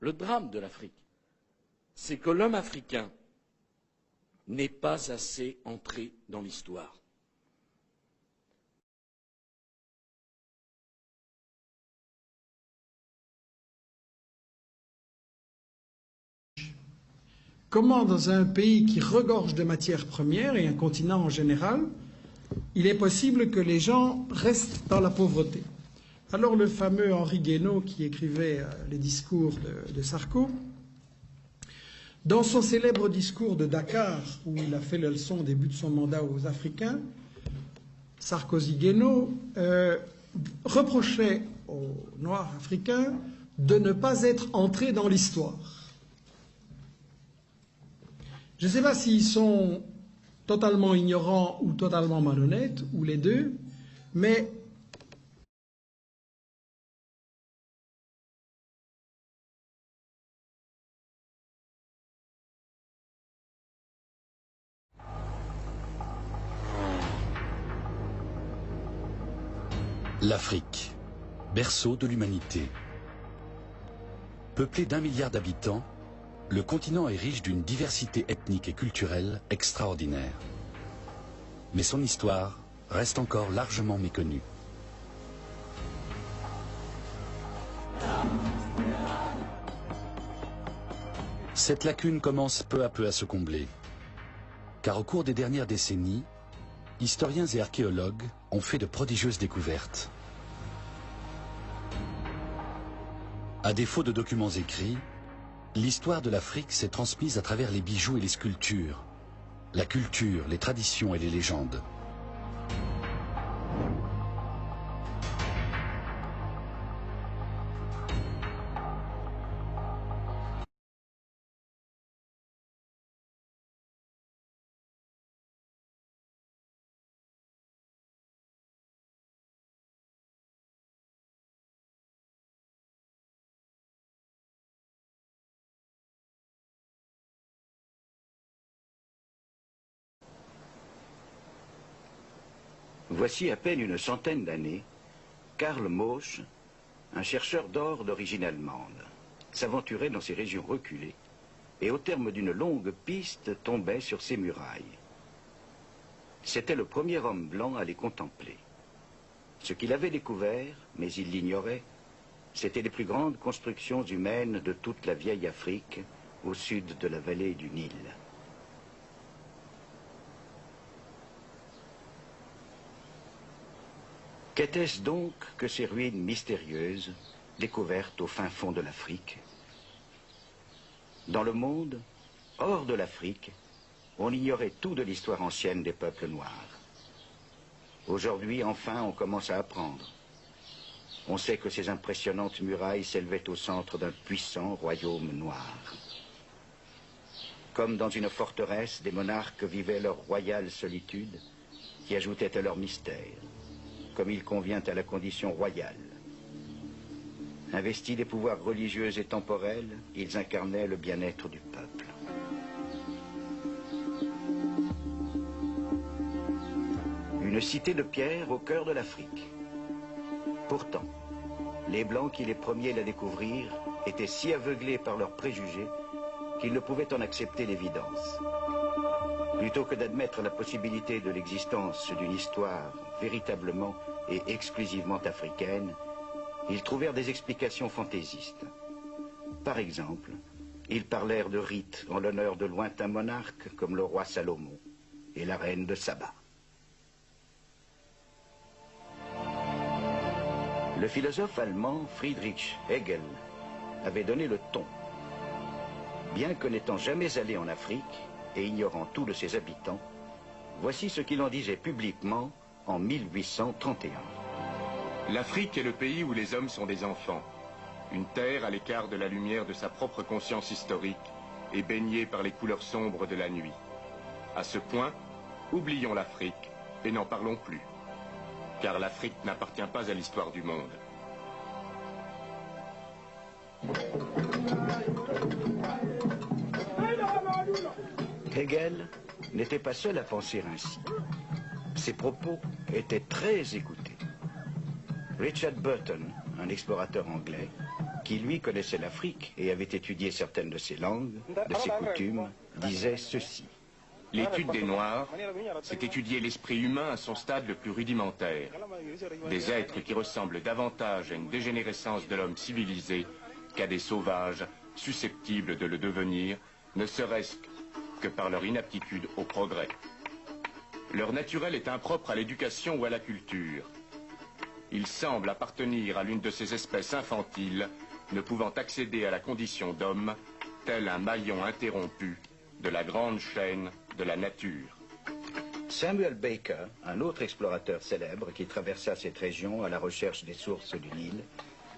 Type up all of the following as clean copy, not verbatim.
le drame de l'Afrique, c'est que l'homme africain n'est pas assez entré dans l'histoire. Comment, dans un pays qui regorge de matières premières, et un continent en général, il est possible que les gens restent dans la pauvreté? Alors le fameux Henri Guénaud, qui écrivait les discours de Sarko, dans son célèbre discours de Dakar, où il a fait la leçon au début de son mandat aux Africains, Sarkozy-Guénaud reprochait aux Noirs africains de ne pas être entrés dans l'histoire. Je ne sais pas s'ils sont totalement ignorants ou totalement malhonnêtes, ou les deux, mais l'Afrique, berceau de l'humanité. Peuplé d'1 milliard d'habitants, le continent est riche d'une diversité ethnique et culturelle extraordinaire. Mais son histoire reste encore largement méconnue. Cette lacune commence peu à peu à se combler, car au cours des dernières décennies, historiens et archéologues ont fait de prodigieuses découvertes. À défaut de documents écrits, l'histoire de l'Afrique s'est transmise à travers les bijoux et les sculptures, la culture, les traditions et les légendes. Voici à peine une centaine d'années, Karl Mosch, un chercheur d'or d'origine allemande, s'aventurait dans ces régions reculées et au terme d'une longue piste tombait sur ces murailles. C'était le premier homme blanc à les contempler. Ce qu'il avait découvert, mais il l'ignorait, c'étaient les plus grandes constructions humaines de toute la vieille Afrique, au sud de la vallée du Nil. Qu'était-ce donc que ces ruines mystérieuses, découvertes au fin fond de l'Afrique? Dans le monde, hors de l'Afrique, on ignorait tout de l'histoire ancienne des peuples noirs. Aujourd'hui, enfin, on commence à apprendre. On sait que ces impressionnantes murailles s'élevaient au centre d'un puissant royaume noir. Comme dans une forteresse, des monarques vivaient leur royale solitude, qui ajoutait à leur mystère, comme il convient à la condition royale. Investis des pouvoirs religieux et temporels, ils incarnaient le bien-être du peuple. Une cité de pierre au cœur de l'Afrique. Pourtant, les Blancs qui les premiers la découvrirent étaient si aveuglés par leurs préjugés qu'ils ne pouvaient en accepter l'évidence. Plutôt que d'admettre la possibilité de l'existence d'une histoire véritablement et exclusivement africaine, ils trouvèrent des explications fantaisistes. Par exemple, ils parlèrent de rites en l'honneur de lointains monarques comme le roi Salomon et la reine de Saba. Le philosophe allemand Friedrich Hegel avait donné le ton. Bien que n'étant jamais allé en Afrique et ignorant tout de ses habitants, voici ce qu'il en disait publiquement en 1831. L'Afrique est le pays où les hommes sont des enfants. Une terre à l'écart de la lumière de sa propre conscience historique et baignée par les couleurs sombres de la nuit. À ce point, oublions l'Afrique et n'en parlons plus. Car l'Afrique n'appartient pas à l'histoire du monde. Hegel n'était pas seul à penser ainsi. Ses propos étaient très écoutés. Richard Burton, un explorateur anglais, qui lui connaissait l'Afrique et avait étudié certaines de ses langues, de ses coutumes, disait ceci. L'étude des Noirs, c'est étudier l'esprit humain à son stade le plus rudimentaire. Des êtres qui ressemblent davantage à une dégénérescence de l'homme civilisé qu'à des sauvages susceptibles de le devenir, ne serait-ce que par leur inaptitude au progrès. Leur naturel est impropre à l'éducation ou à la culture. Ils semblent appartenir à l'une de ces espèces infantiles, ne pouvant accéder à la condition d'homme, tel un maillon interrompu de la grande chaîne de la nature. Samuel Baker, un autre explorateur célèbre qui traversa cette région à la recherche des sources du Nil,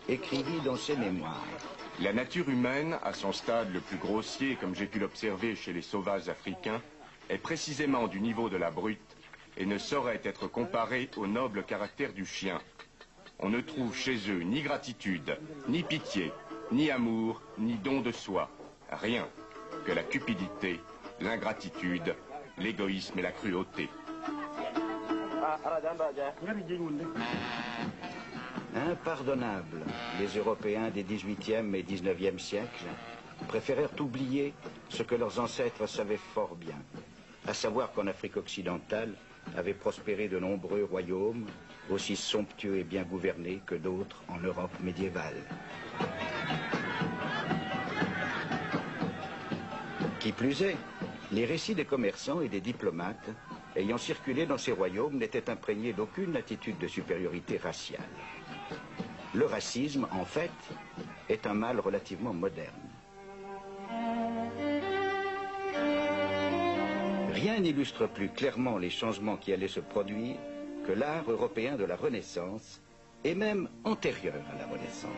écrivit dans ses mémoires. La nature humaine, à son stade le plus grossier, comme j'ai pu l'observer chez les sauvages africains, est précisément du niveau de la brute et ne saurait être comparée au noble caractère du chien. On ne trouve chez eux ni gratitude, ni pitié, ni amour, ni don de soi. Rien que la cupidité, l'ingratitude, l'égoïsme et la cruauté. Impardonnables, les Européens des XVIIIe et XIXe siècles préférèrent oublier ce que leurs ancêtres savaient fort bien, à savoir qu'en Afrique occidentale avaient prospéré de nombreux royaumes, aussi somptueux et bien gouvernés que d'autres en Europe médiévale. Qui plus est, les récits des commerçants et des diplomates ayant circulé dans ces royaumes n'étaient imprégnés d'aucune attitude de supériorité raciale. Le racisme, en fait, est un mal relativement moderne. Rien n'illustre plus clairement les changements qui allaient se produire que l'art européen de la Renaissance, et même antérieur à la Renaissance.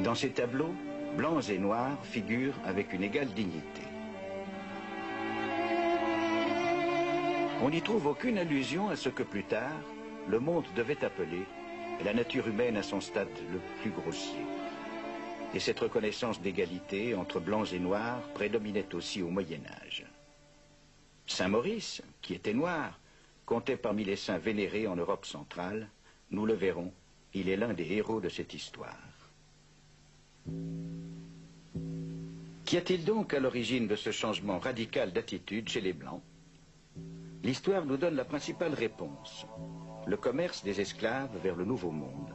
Dans ces tableaux, blancs et noirs figurent avec une égale dignité. On n'y trouve aucune allusion à ce que plus tard, le monde devait appeler la nature humaine à son stade le plus grossier. Et cette reconnaissance d'égalité entre blancs et noirs prédominait aussi au Moyen-Âge. Saint Maurice, qui était noir, comptait parmi les saints vénérés en Europe centrale. Nous le verrons, il est l'un des héros de cette histoire. Qu'y a-t-il donc à l'origine de ce changement radical d'attitude chez les Blancs? L'histoire nous donne la principale réponse: le commerce des esclaves vers le Nouveau Monde.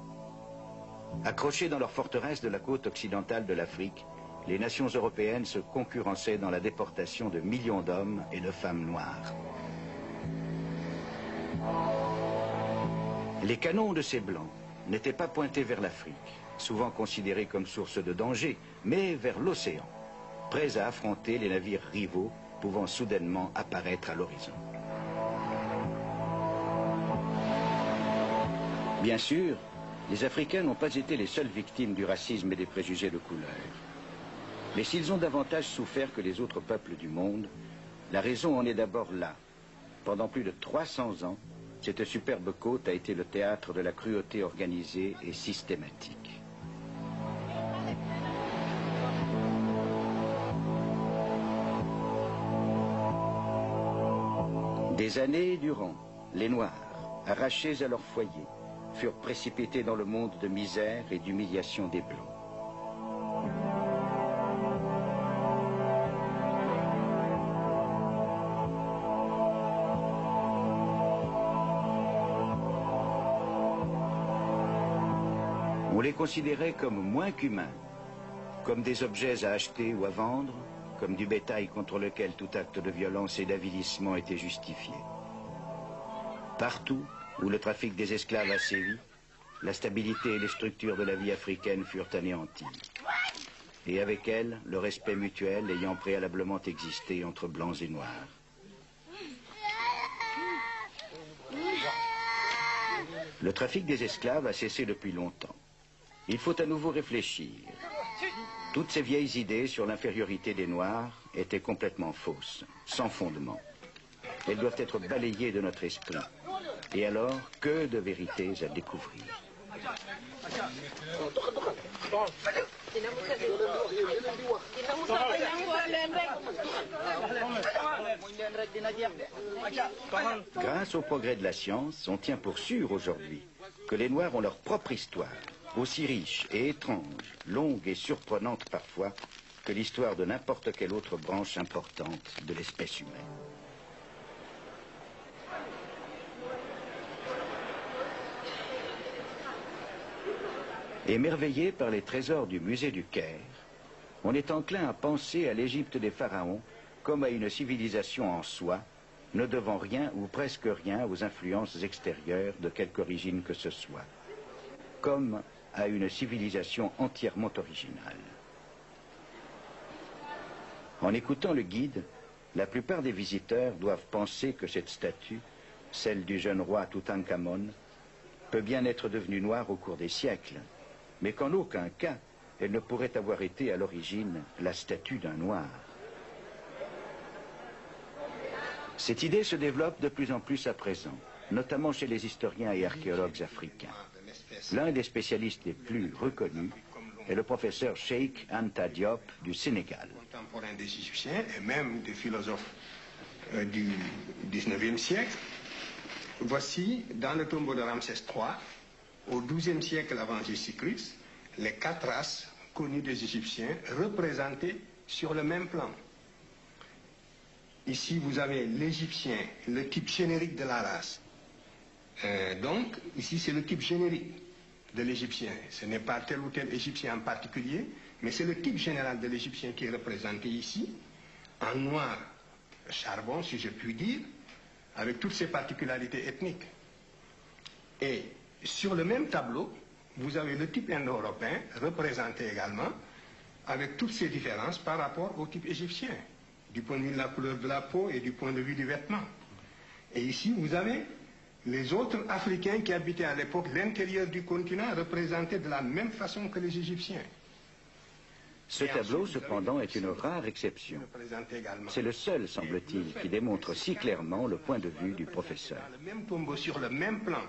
Accrochés dans leurs forteresses de la côte occidentale de l'Afrique, les nations européennes se concurrençaient dans la déportation de millions d'hommes et de femmes noires. Les canons de ces Blancs n'étaient pas pointés vers l'Afrique, souvent considérée comme source de danger, mais vers l'océan, prêts à affronter les navires rivaux pouvant soudainement apparaître à l'horizon. Bien sûr, les Africains n'ont pas été les seules victimes du racisme et des préjugés de couleur. Mais s'ils ont davantage souffert que les autres peuples du monde, la raison en est d'abord là. Pendant plus de 300 ans, cette superbe côte a été le théâtre de la cruauté organisée et systématique. Des années durant, les Noirs, arrachés à leur foyer, furent précipités dans le monde de misère et d'humiliation des Blancs. On les considérait comme moins qu'humains, comme des objets à acheter ou à vendre, comme du bétail contre lequel tout acte de violence et d'avilissement était justifié. Partout où le trafic des esclaves a sévi, la stabilité et les structures de la vie africaine furent anéanties. Et avec elles, le respect mutuel ayant préalablement existé entre blancs et noirs. Le trafic des esclaves a cessé depuis longtemps. Il faut à nouveau réfléchir. Toutes ces vieilles idées sur l'infériorité des Noirs étaient complètement fausses, sans fondement. Elles doivent être balayées de notre esprit. Et alors, que de vérités à découvrir. Grâce au progrès de la science, on tient pour sûr aujourd'hui que les Noirs ont leur propre histoire, aussi riche et étrange, longue et surprenante parfois, que l'histoire de n'importe quelle autre branche importante de l'espèce humaine. Émerveillé par les trésors du musée du Caire, on est enclin à penser à l'Égypte des pharaons comme à une civilisation en soi, ne devant rien ou presque rien aux influences extérieures de quelque origine que ce soit, comme à une civilisation entièrement originale. En écoutant le guide, la plupart des visiteurs doivent penser que cette statue, celle du jeune roi Toutankhamon, peut bien être devenue noire au cours des siècles, mais qu'en aucun cas elle ne pourrait avoir été à l'origine la statue d'un noir. Cette idée se développe de plus en plus à présent, notamment chez les historiens et archéologues africains. L'un des spécialistes les plus reconnus est le professeur Cheikh Anta Diop du Sénégal. Contemporain des Égyptiens et même des philosophes du XIXe siècle. Voici, dans le tombeau de Ramsès III, au XIIe siècle avant Jésus-Christ, les 4 races connues des Égyptiens représentées sur le même plan. Ici, vous avez l'Égyptien, le type générique de la race. Donc, ici, c'est le type générique de l'Égyptien. Ce n'est pas tel ou tel Égyptien en particulier, mais c'est le type général de l'Égyptien qui est représenté ici, en noir charbon, si je puis dire, avec toutes ses particularités ethniques. Et sur le même tableau, vous avez le type indo-européen représenté également, avec toutes ses différences par rapport au type égyptien, du point de vue de la couleur de la peau et du point de vue du vêtement. Et ici, vous avez les autres Africains qui habitaient à l'époque l'intérieur du continent représentés de la même façon que les Égyptiens. Ce tableau, cependant, est une rare exception. C'est le seul, semble-t-il, qui démontre si clairement le point de vue du professeur. Dans le même tombeau, sur le même plan.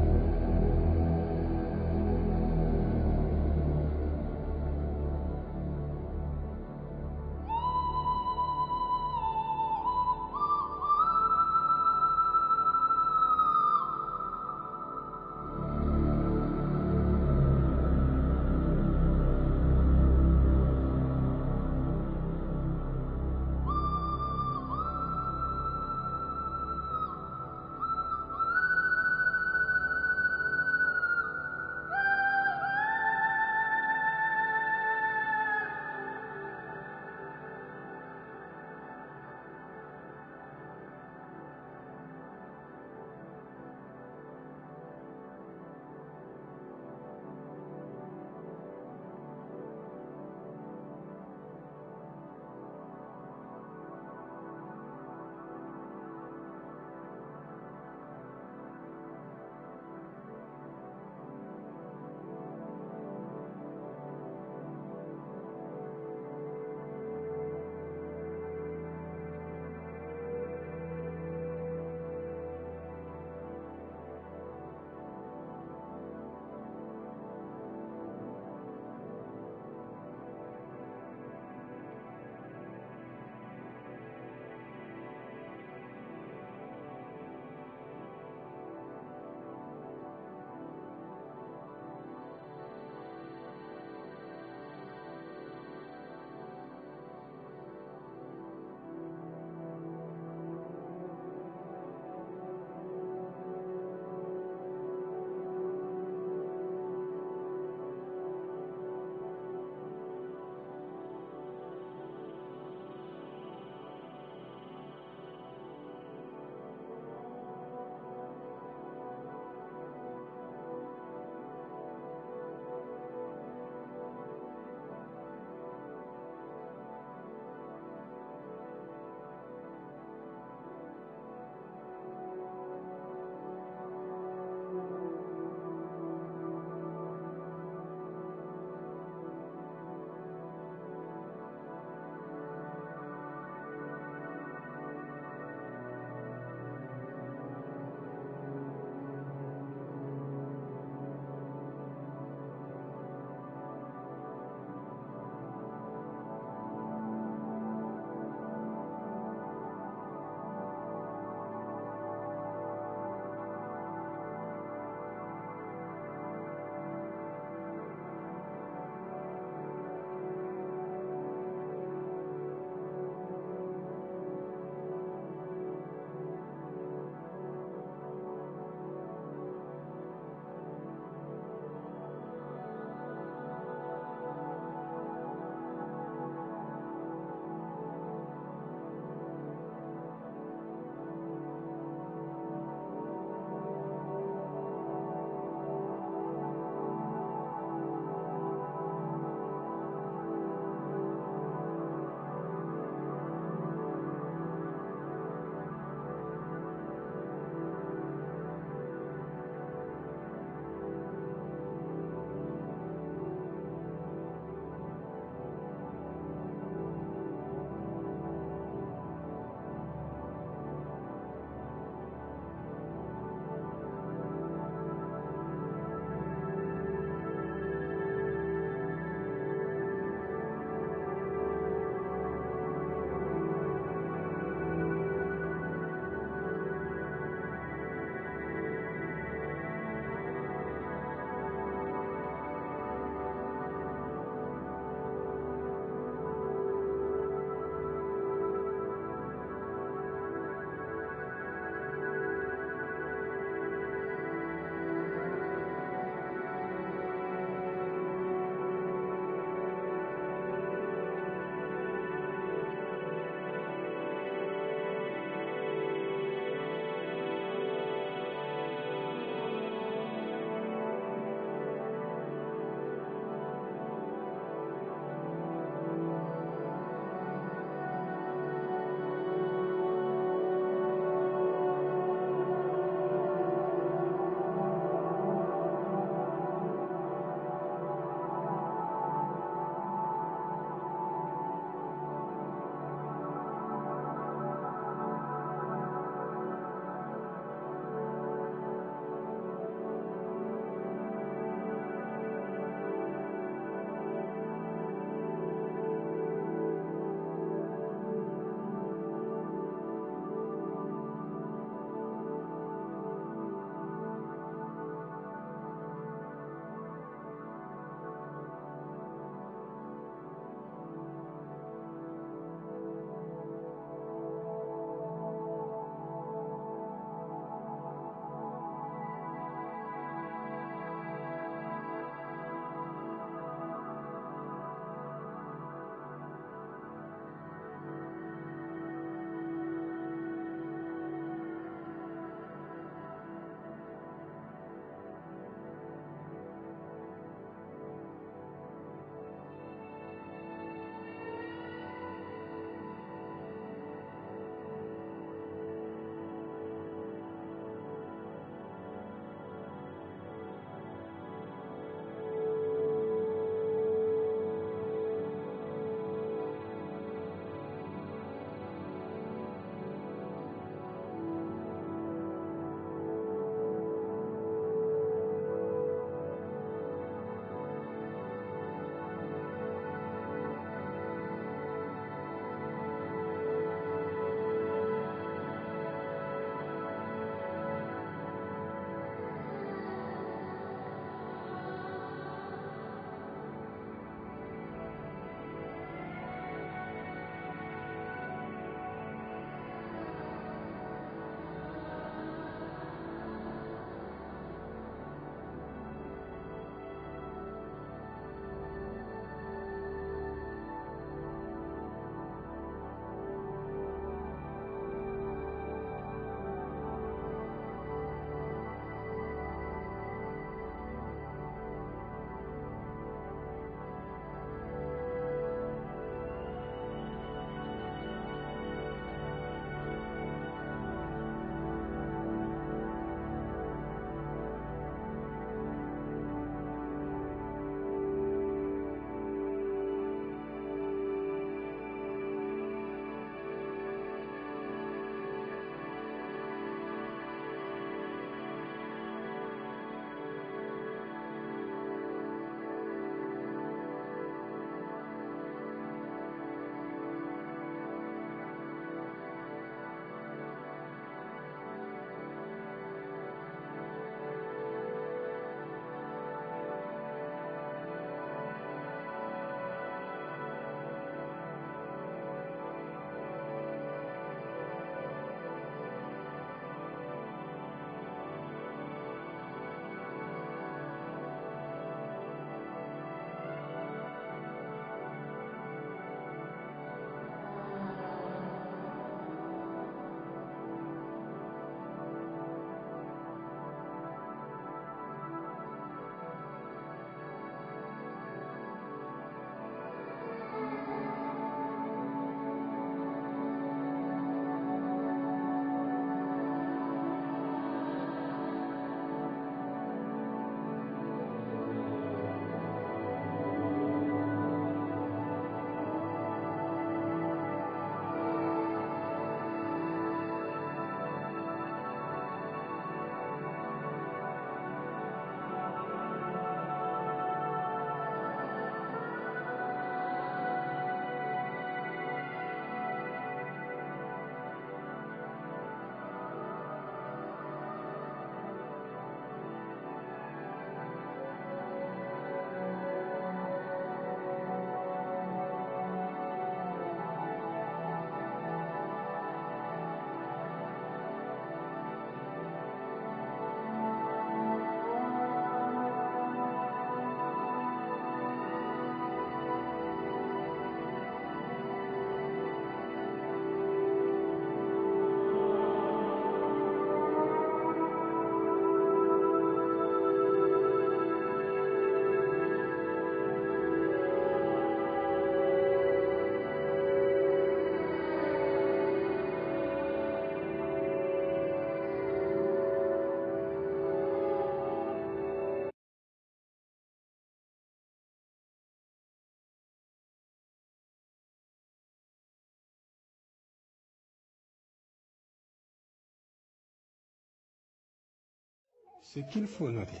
ce qu'il faut noter,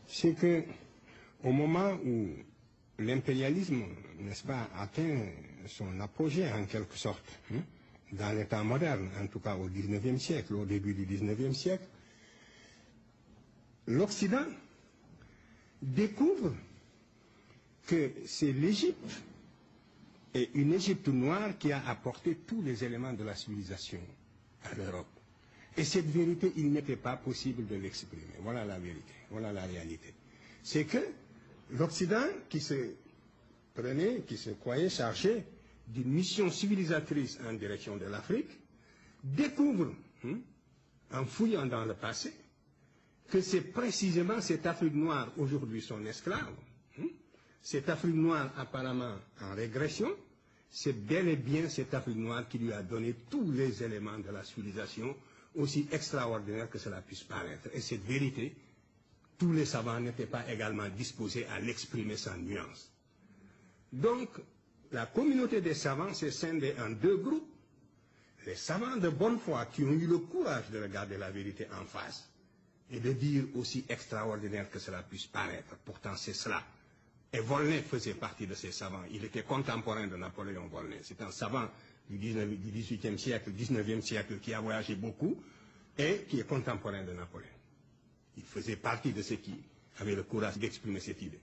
c'est que au moment où l'impérialisme, n'est-ce pas, atteint son apogée en quelque sorte, dans les temps modernes, en tout cas au XIXe siècle, au début du XIXe siècle, l'Occident découvre que c'est l'Égypte et une Égypte noire qui a apporté tous les éléments de la civilisation à l'Europe. Et cette vérité, il n'était pas possible de l'exprimer. Voilà la vérité, voilà la réalité. C'est que l'Occident qui se croyait chargé d'une mission civilisatrice en direction de l'Afrique, découvre, en fouillant dans le passé, que c'est précisément cette Afrique noire, aujourd'hui son esclave, cette Afrique noire apparemment en régression, c'est bel et bien cette Afrique noire qui lui a donné tous les éléments de la civilisation, aussi extraordinaire que cela puisse paraître. Et cette vérité, tous les savants n'étaient pas également disposés à l'exprimer sans nuance. Donc, la communauté des savants s'est scindée en deux groupes. Les savants de bonne foi qui ont eu le courage de regarder la vérité en face et de dire aussi extraordinaire que cela puisse paraître. Pourtant, c'est cela. Et Volney faisait partie de ces savants. Il était contemporain de Napoléon Volney. C'est un savant du XVIIIe siècle, XIXe siècle, qui a voyagé beaucoup et qui est contemporain de Napoléon. Il faisait partie de ceux qui avaient le courage d'exprimer cette idée.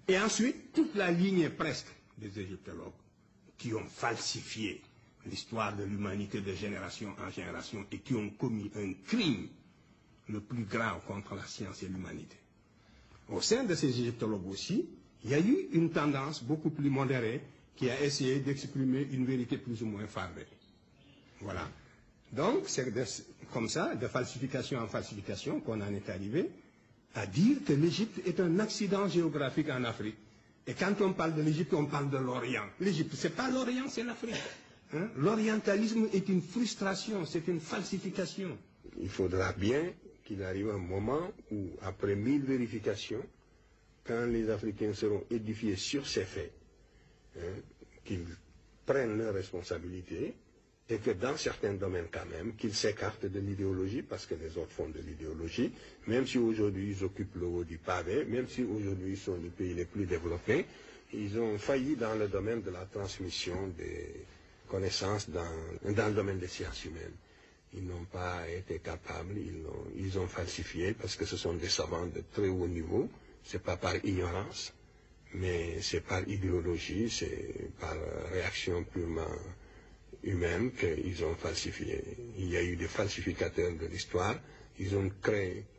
Et ensuite, toute la lignée presque des égyptologues qui ont falsifié l'histoire de l'humanité de génération en génération et qui ont commis un crime le plus grave contre la science et l'humanité. Au sein de ces égyptologues aussi, il y a eu une tendance beaucoup plus modérée qui a essayé d'exprimer une vérité plus ou moins fardée. Voilà. Donc, c'est comme ça, de falsification en falsification, qu'on en est arrivé à dire que l'Égypte est un accident géographique en Afrique. Et quand on parle de l'Égypte, on parle de l'Orient. L'Égypte, ce n'est pas l'Orient, c'est l'Afrique. L'orientalisme est une frustration, c'est une falsification. Il faudra bien qu'il arrive un moment où, après 1000 vérifications, quand les Africains seront édifiés sur ces faits, qu'ils prennent leurs responsabilités et que dans certains domaines quand même, qu'ils s'écartent de l'idéologie parce que les autres font de l'idéologie, même si aujourd'hui ils occupent le haut du pavé, même si aujourd'hui ils sont les pays les plus développés, ils ont failli dans le domaine de la transmission des connaissances dans le domaine des sciences humaines. Ils n'ont pas été capables, ils ont falsifié parce que ce sont des savants de très haut niveau, c'est pas par ignorance, mais c'est par idéologie, c'est par réaction purement humaine qu'ils ont falsifié. Il y a eu des falsificateurs de l'histoire, ils ont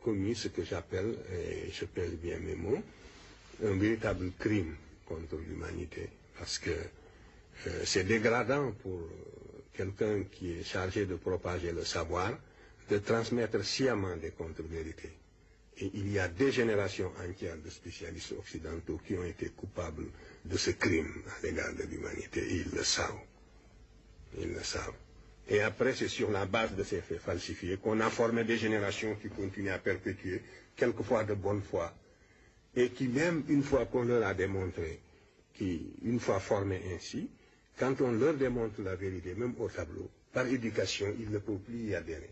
commis ce que j'appelle, et je pèse bien mes mots, un véritable crime contre l'humanité, parce que c'est dégradant pour quelqu'un qui est chargé de propager le savoir, de transmettre sciemment des contre-vérités. Et il y a des générations entières de spécialistes occidentaux qui ont été coupables de ce crime à l'égard de l'humanité, et ils le savent. Ils le savent. Et après, c'est sur la base de ces faits falsifiés qu'on a formé des générations qui continuent à perpétuer, quelquefois de bonne foi, et qui même, une fois qu'on leur a démontré, qui, une fois formés ainsi, quand on leur démontre la vérité, même au tableau, par éducation, ils ne peuvent plus y adhérer.